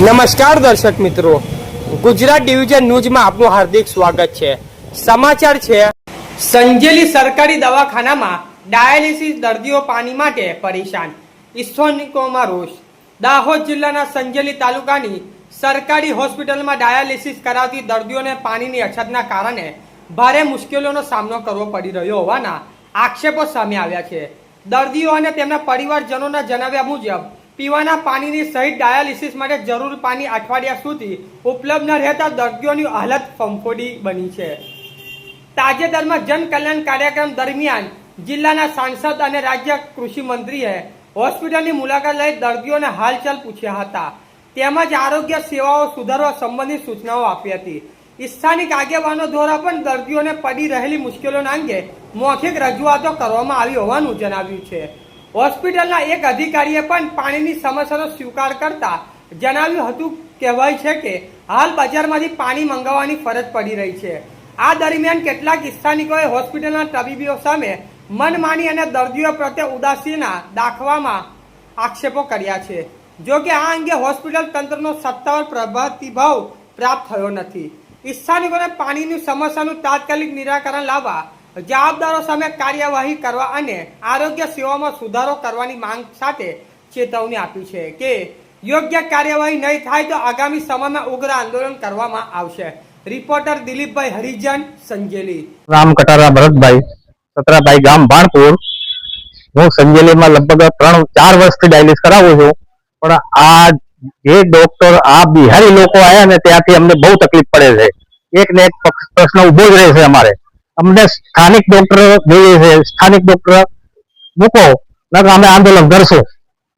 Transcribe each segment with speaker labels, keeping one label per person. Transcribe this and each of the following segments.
Speaker 1: નમસ્કાર દર્શક મિત્રો, ગુજરાત ડિવિઝન ન્યૂઝમાં આપનું હાર્દિક સ્વાગત છે। સમાચાર છે, સંજેલી સરકારી દવાખાનામાં ડાયાલિસિસ દર્દીઓ પાણી માટે પરેશાન, ઇસોનિકોમાં રોષ। દાહોદ જિલ્લાના સંજેલી તાલુકાની સરકારી હોસ્પિટલમાં ડાયાલિસિસ કરાવતી દર્દીઓને પાણીની અછતના કારણે ભારે મુશ્કેલીઓનો સામનો કરવો પડી રહ્યો હોવાના આક્ષેપો સામે આવ્યા છે। દર્દીઓ અને તેમના પરિવારજનોના જણાવ્યા મુજબ પીવાના પાણીની સહિત ડાયાલિસિસ માટે જરૂર પાણી અઠવાડિયા સુધી ઉપલબ્ધ ન રહેતા દર્દીઓની હાલત ફંફોડી બની છે। તાજેતરમાં જન કલ્યાણ કાર્યક્રમ દરમિયાન જિલ્લાના સાંસદ અને રાજ્ય કૃષિ મંત્રીએ હોસ્પિટલની મુલાકાત લઈ દર્દીઓને હાલચાલ પૂછ્યા હતા, તેમજ આરોગ્ય સેવાઓ સુધારવા સંબંધિત સૂચનાઓ આપી હતી। સ્થાનિક આગેવાનો દ્વારા પણ દર્દીઓને પડી રહેલી મુશ્કેલીઓના અંગે મૌખિક રજૂઆતો કરવામાં આવી હોવાનું જણાવ્યું છે। હોસ્પિટલના એક અધિકારીએ પણ પાણીની સમસ્યાનો સ્વીકાર કરતા જણાવ્યું હતું, કહેવાય છે કે હાલ બજારમાંથી પાણી મંગાવવાની ફરજ પડી રહી છે। આ દરમિયાન કેટલાક સ્થાનિકોએ હોસ્પિટલના તબીબો સામે મનમાની અને દર્દીઓ પ્રત્યે ઉદાસીના દાખવવામાં આક્ષેપો કર્યા છે। જો કે આ અંગે હોસ્પિટલ તંત્રનો સત્તાવાર પ્રતિભાવ પ્રાપ્ત થયો નથી। સ્થાનિકોને પાણીની સમસ્યાનું તાત્કાલિક નિરાકરણ લાવવા જવાબદારો સામે કાર્યવાહી કરવા અને આરોગ્ય સેવામાં સુધારો કરવાની માંગ સાથે ચેતવણી આપી છે કે યોગ્ય કાર્યવાહી નહીં થાય તો આગામી સમયમાં ઉગ્ર આંદોલન કરવામાં આવશે। રિપોર્ટર દિલીપભાઈ હરિજન, સંજેલી।
Speaker 2: નામ કટારા ભરતભાઈ, સતરાભાઈ, ગામ ભાણપુર। હું સંજેલીમાં લગભગ 3-4 વર્ષથી ડાયાલિસિસ કરાવું છું, પણ આ જે ડોક્ટર આ બિહારી લોકો આવ્યા ને ત્યાંથી અમને બહુ તકલીફ પડે છે। એક ને એક પ્રશ્ન ઉભો જ રહે છે અમારે। અમને સ્થાનિક ડોક્ટર જોઈએ છે, સ્થાનિક ડોક્ટર મૂકો, નકર અમે આંદોલન કરશું,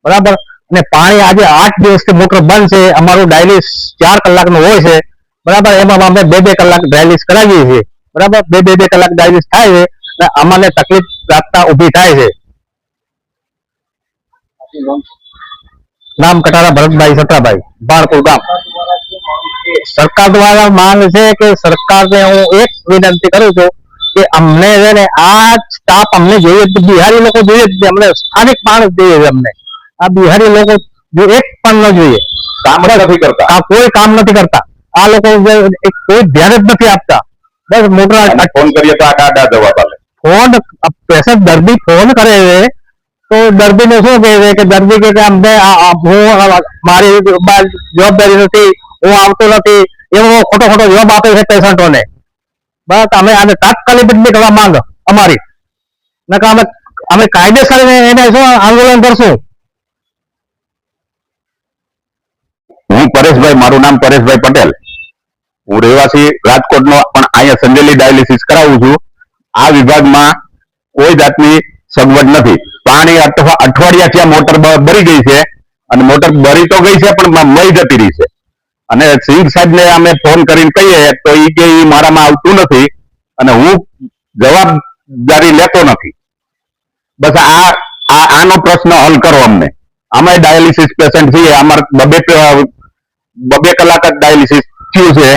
Speaker 2: બરાબર। અને પાણી આજે 8 દિવસથી મોટર બંધ છે। અમારું ડાયાલિસિસ 4 કલાકનું હોય છે, બરાબર। એમાં અમે 2-2 કલાક ડાયાલિસિસ કરાવીએ છીએ, બરાબર। 2-2 કલાક ડાયાલિસિસ થાય છે અને અમને તકલીફ પ્રાપ્તા ઊભી થાય છે। નામ કટારા ભરતભાઈ, સતરાભાઈ, ભાણપુર ગામ। સરકાર દ્વારા માંગ છે કે સરકારને હું એક વિનંતી કરું છું કે અમને છે ને આ સ્ટાફ અમને જોઈએ, બિહારી લોકો જોઈએ, અમને સ્થાનિક માણસ જોઈએ છે। અમને આ બિહારી લોકો જો એક પણ ન જોઈએ, કામ નથી કરતા, આ કોઈ કામ નથી કરતા। આ લોકો કોઈ ધ્યાન જ નથી આપતા। બસ મોટા ફોન કરીએ તો આડા જવાબ આપે। ફોન પેશન્ટ દર્દી ફોન કરે છે તો દર્દીને શું કહે છે કે દર્દી કે અમને હું મારી જવાબદારી નથી, હું આવતો નથી, એવો ખોટો ખોટો જવાબ આપે છે પેશન્ટોને। બસ અમે આને તાત્કાલિક બદલી કરવા માંગ અમારી, નકર અમે કાયદેસર એને શું આંદોલન કરશું।
Speaker 3: હું પરેશભાઈ, મારું નામ પરેશભાઈ પટેલ, હું રહેવાસી રાજકોટનો, પણ અહીંયા સંજેલી ડાયાલિસિસ કરાવું છું। આ વિભાગમાં કોઈ જાતની સગવડ નથી। પાણી અઠવાડિયા થયા મોટર ભરી ગઈ છે, અને મોટર ભરી તો ગઈ છે પણ મઈ જતી રહી છે। અને સિંહ સાહેબને અમે ફોન કરીને કહીએ તો એ કે મારામાં આવતું નથી અને હું જવાબદારી લેતો નથી। બસ આનો પ્રશ્ન હલ કરો અમને। અમે ડાયાલિસિસ પેશન્ટ છીએ, અમારે 2 કલાક જ ડાયાલિસિસ થયું છે।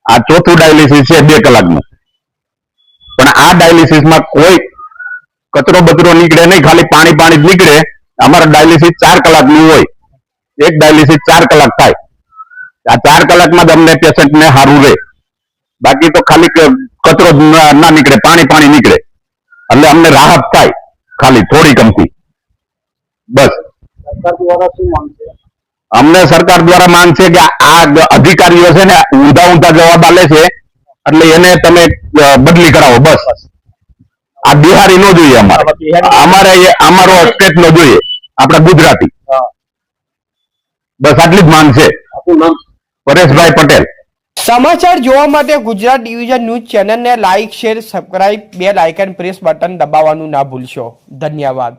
Speaker 3: આ ચોથું ડાયાલિસિસ છે 2 કલાકનું, પણ આ ડાયાલિસિસમાં કોઈ કચરો બચરો નીકળે નહીં, ખાલી પાણી જ નીકળે। અમારા ડાયાલિસિસ 4 કલાકનું હોય, એક ડાયાલિસિસ 4 કલાક થાય। આ 4 કલાકમાં જ અમને પેશન્ટને સારું રહે, બાકી તો ખાલી કચરો ના નીકળે, પાણી નીકળે, એટલે અમને રાહત થાય ખાલી થોડી કમથી। બસ અમને સરકાર દ્વારા માંગ છે કે આ અધિકારીઓ છે ને ઊંધા જવાબ આલે છે, એટલે એને તમે બદલી કરાવો। બસ આ બિહારી નો જોઈએ, અમારો સ્ટેટ નો જોઈએ, આપણા ગુજરાતી। બસ આટલી જ માંગ છે। પરેશભાઈ પટેલ।
Speaker 1: સમાચાર જોવા માટે ગુજરાત ડિવિઝન ન્યૂઝ ચેનલને like, share, subscribe, bell icon press button દબાવવાનું ના ભૂલશો। ધન્યવાદ।